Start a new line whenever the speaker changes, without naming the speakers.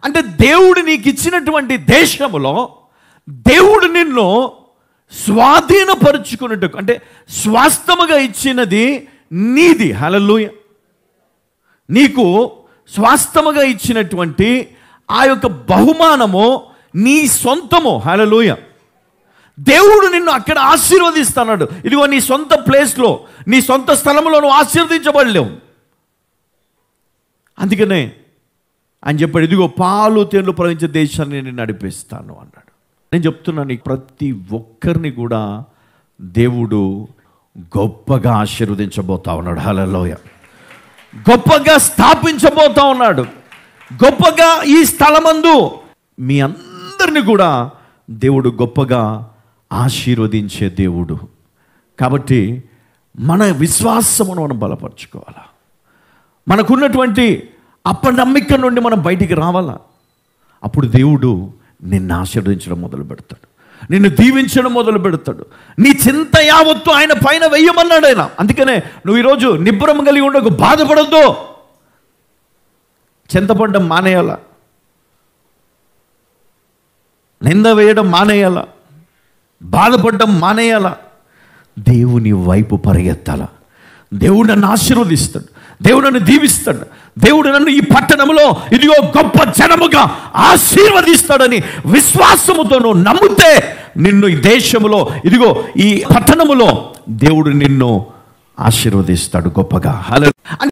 అంటే దేవుడు నీకు ఇచ్చినటువంటి దేశములో దేవుడు నిన్ను స్వాధీనపరుచుకున్నట్టు, అంటే స్వాస్థ్యముగా ఇచ్చినది నీది. హల్లెలూయా. నీకు స్వాస్థ్యముగా ఇచ్చినటువంటి ఆ యొక్క బహుమానము నీ సొంతము. హల్లెలూయా. దేవుడు నిన్ను అక్కడ ఆశీర్వదిస్తున్నాడు. ఇదిగో నీ సొంత ప్లేస్లో, నీ సొంత స్థలంలో నువ్వు ఆశీర్వదించబడలేవు. అందుకనే ఆయన చెప్పాడు, ఇదిగో పాలు తేనెలు ప్రవహించే దేశాన్ని నేను నడిపిస్తాను అన్నాడు. నేను చెప్తున్నాను, ప్రతి ఒక్కరిని కూడా దేవుడు గొప్పగా ఆశీర్వదించబోతా ఉన్నాడు. హల్లెలూయా. గొప్పగా స్థాపించబోతా ఉన్నాడు. గొప్పగా ఈ స్థలమందు మీ అందరిని కూడా దేవుడు గొప్పగా ఆశీర్వదించే దేవుడు. కాబట్టి మన విశ్వాసమును మనం బలపరచుకోవాలా. మనకున్నటువంటి అపనమ్మిక నుండి మనం బయటికి రావాలా. అప్పుడు దేవుడు నిన్ను ఆశీర్వదించడం మొదలు పెడతాడు, నిన్ను దీవించడం మొదలు పెడతాడు. నీ చింత యావత్తు ఆయన పైన వెయ్యమన్నాడు ఆయన. అందుకనే నువ్వు ఈరోజు నిబ్బరం కలిగి ఉండకు, బాధపడద్దు. చింతపడడం మానేయాలా, నింద వేయడం మానేయాలా, బాధపడడం మానేయాలా. దేవుని వైపు పరిగెత్తాలా. దేవుడు నన్ను ఆశీర్వదిస్తాడు, దేవుడు నన్ను దీవిస్తాడు, దేవుడు నన్ను ఈ పట్టణంలో ఇదిగో గొప్ప జనముగా ఆశీర్వదిస్తాడని విశ్వాసముతో నువ్వు నమ్మితే నిన్ను ఈ దేశములో, ఇదిగో ఈ పట్టణములో దేవుడు నిన్ను ఆశీర్వదిస్తాడు గొప్పగా. హల్లెలూయా.